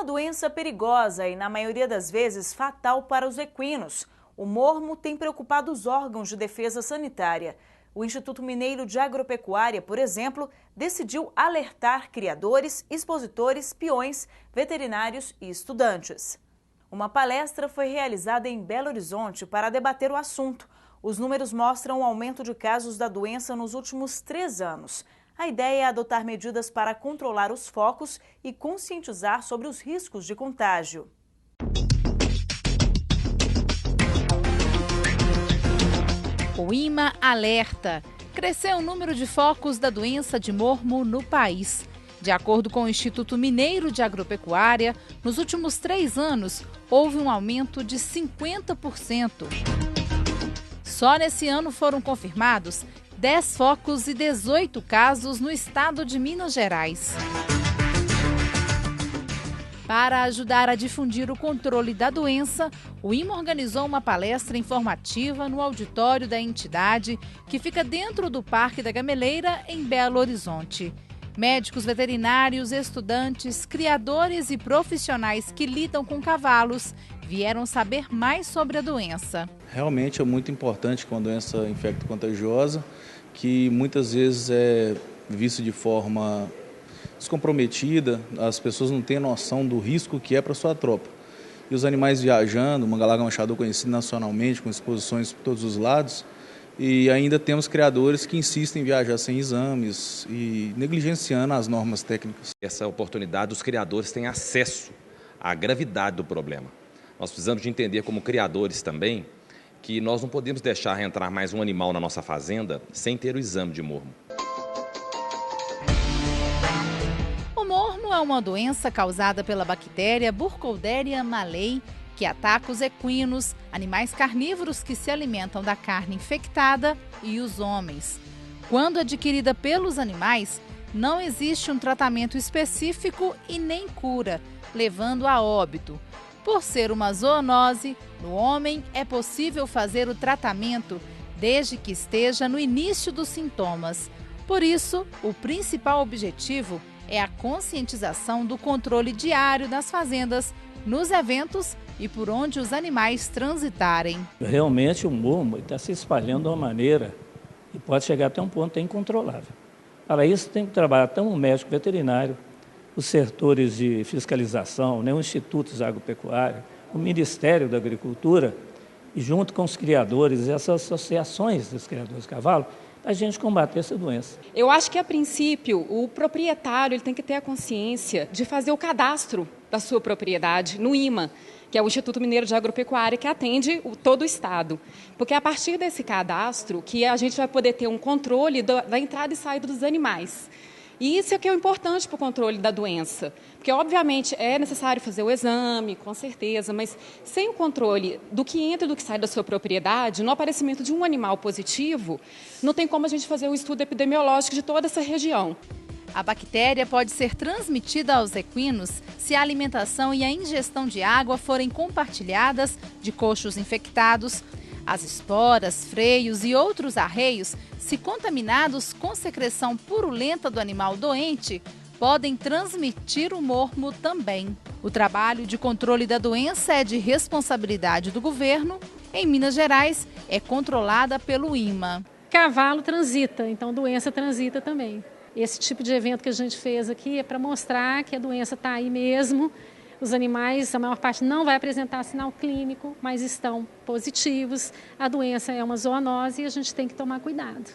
uma doença perigosa e, na maioria das vezes, fatal para os equinos. O mormo tem preocupado os órgãos de defesa sanitária. O Instituto Mineiro de Agropecuária, por exemplo, decidiu alertar criadores, expositores, peões, veterinários e estudantes. Uma palestra foi realizada em Belo Horizonte para debater o assunto. Os números mostram um aumento de casos da doença nos últimos 3 anos. A ideia é adotar medidas para controlar os focos e conscientizar sobre os riscos de contágio. O INMA alerta. Cresceu o número de focos da doença de mormo no país. De acordo com o Instituto Mineiro de Agropecuária, nos últimos 3 anos, houve um aumento de 50%. Só nesse ano foram confirmados 10 focos e 18 casos no estado de Minas Gerais. Para ajudar a difundir o controle da doença, o INMA organizou uma palestra informativa no auditório da entidade, que fica dentro do Parque da Gameleira, em Belo Horizonte. Médicos veterinários, estudantes, criadores e profissionais que lidam com cavalos vieram saber mais sobre a doença. Realmente é muito importante que uma doença infecto-contagiosa, que muitas vezes é vista de forma descomprometida, as pessoas não têm noção do risco que é para sua tropa. E os animais viajando, o Mangalaga Machador conhecido nacionalmente, com exposições por todos os lados, e ainda temos criadores que insistem em viajar sem exames e negligenciando as normas técnicas. Essa oportunidade, os criadores têm acesso à gravidade do problema. Nós precisamos de entender como criadores também que nós não podemos deixar entrar mais um animal na nossa fazenda sem ter o exame de mormo. O mormo é uma doença causada pela bactéria Burkholderia malei, que ataca os equinos, animais carnívoros que se alimentam da carne infectada, e os homens. Quando adquirida pelos animais, não existe um tratamento específico e nem cura, levando a óbito. Por ser uma zoonose, no homem é possível fazer o tratamento desde que esteja no início dos sintomas. Por isso, o principal objetivo é a conscientização do controle diário das fazendas, nos eventos e por onde os animais transitarem. Realmente o mormo está se espalhando de uma maneira e pode chegar até um ponto incontrolável. Para isso tem que trabalhar tanto o médico veterinário, os setores de fiscalização, os institutos agropecuários, o Ministério da Agricultura, e junto com os criadores, essas associações dos criadores de cavalo, a gente combater essa doença. Eu acho que, a princípio, o proprietário ele tem que ter a consciência de fazer o cadastro da sua propriedade no INMA, que é o Instituto Mineiro de Agropecuária, que atende todo o estado. Porque é a partir desse cadastro que a gente vai poder ter um controle da entrada e saída dos animais. E isso é que é importante para o controle da doença. Porque, obviamente, é necessário fazer o exame, com certeza, mas sem o controle do que entra e do que sai da sua propriedade, no aparecimento de um animal positivo, não tem como a gente fazer o estudo epidemiológico de toda essa região. A bactéria pode ser transmitida aos equinos se a alimentação e a ingestão de água forem compartilhadas de coxos infectados. As esporas, freios e outros arreios, se contaminados com secreção purulenta do animal doente, podem transmitir o mormo também. O trabalho de controle da doença é de responsabilidade do governo. Em Minas Gerais, é controlada pelo INMA. Cavalo transita, então a doença transita também. Esse tipo de evento que a gente fez aqui é para mostrar que a doença está aí mesmo. Os animais, a maior parte não vai apresentar sinal clínico, mas estão positivos. A doença é uma zoonose e a gente tem que tomar cuidado.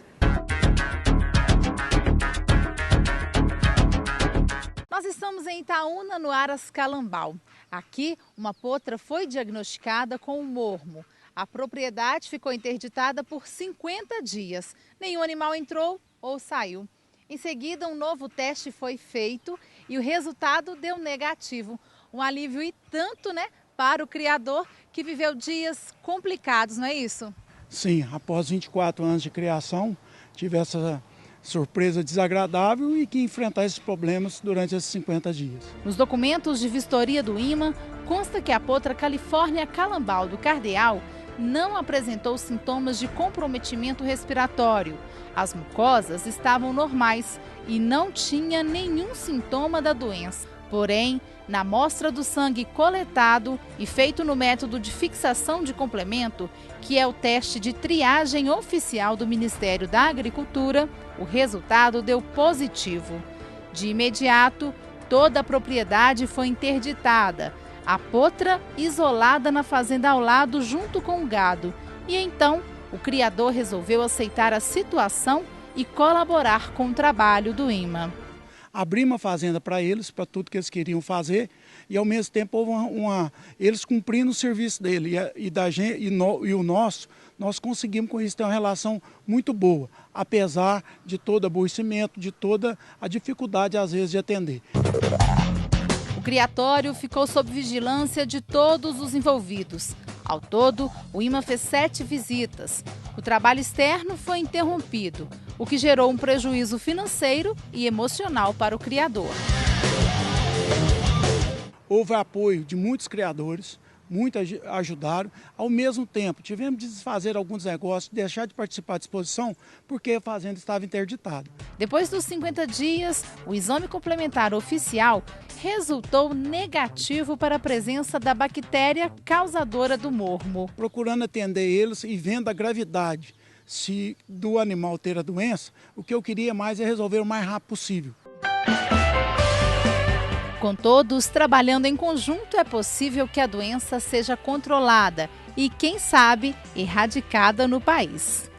Nós estamos em Itaúna, no Aras Calambau. Aqui, uma potra foi diagnosticada com um mormo. A propriedade ficou interditada por 50 dias. Nenhum animal entrou ou saiu. Em seguida, um novo teste foi feito e o resultado deu negativo. Um alívio e tanto, né, para o criador que viveu dias complicados, não é isso? Sim, após 24 anos de criação, tive essa surpresa desagradável e que enfrentar esses problemas durante esses 50 dias. Nos documentos de vistoria do INMA, consta que a potra Califórnia Calambau do Cardeal não apresentou sintomas de comprometimento respiratório. As mucosas estavam normais e não tinha nenhum sintoma da doença. Porém, na amostra do sangue coletado e feito no método de fixação de complemento, que é o teste de triagem oficial do Ministério da Agricultura, o resultado deu positivo. De imediato, toda a propriedade foi interditada, a potra isolada na fazenda ao lado junto com o gado. E então, o criador resolveu aceitar a situação e colaborar com o trabalho do INMA. Abrimos uma fazenda para eles, para tudo que eles queriam fazer, e ao mesmo tempo houve eles cumprindo o serviço dele e o nosso, nós conseguimos com isso ter uma relação muito boa, apesar de todo o aborrecimento, de toda a dificuldade às vezes de atender. O criatório ficou sob vigilância de todos os envolvidos. Ao todo, o INMA fez 7 visitas. O trabalho externo foi interrompido, o que gerou um prejuízo financeiro e emocional para o criador. Houve apoio de muitos criadores, muitos ajudaram. Ao mesmo tempo, tivemos de desfazer alguns negócios, deixar de participar da exposição, porque a fazenda estava interditada. Depois dos 50 dias, o exame complementar oficial resultou negativo para a presença da bactéria causadora do mormo. Procurando atender eles e vendo a gravidade do animal ter a doença, o que eu queria mais é resolver o mais rápido possível. Com todos trabalhando em conjunto, é possível que a doença seja controlada e, quem sabe, erradicada no país.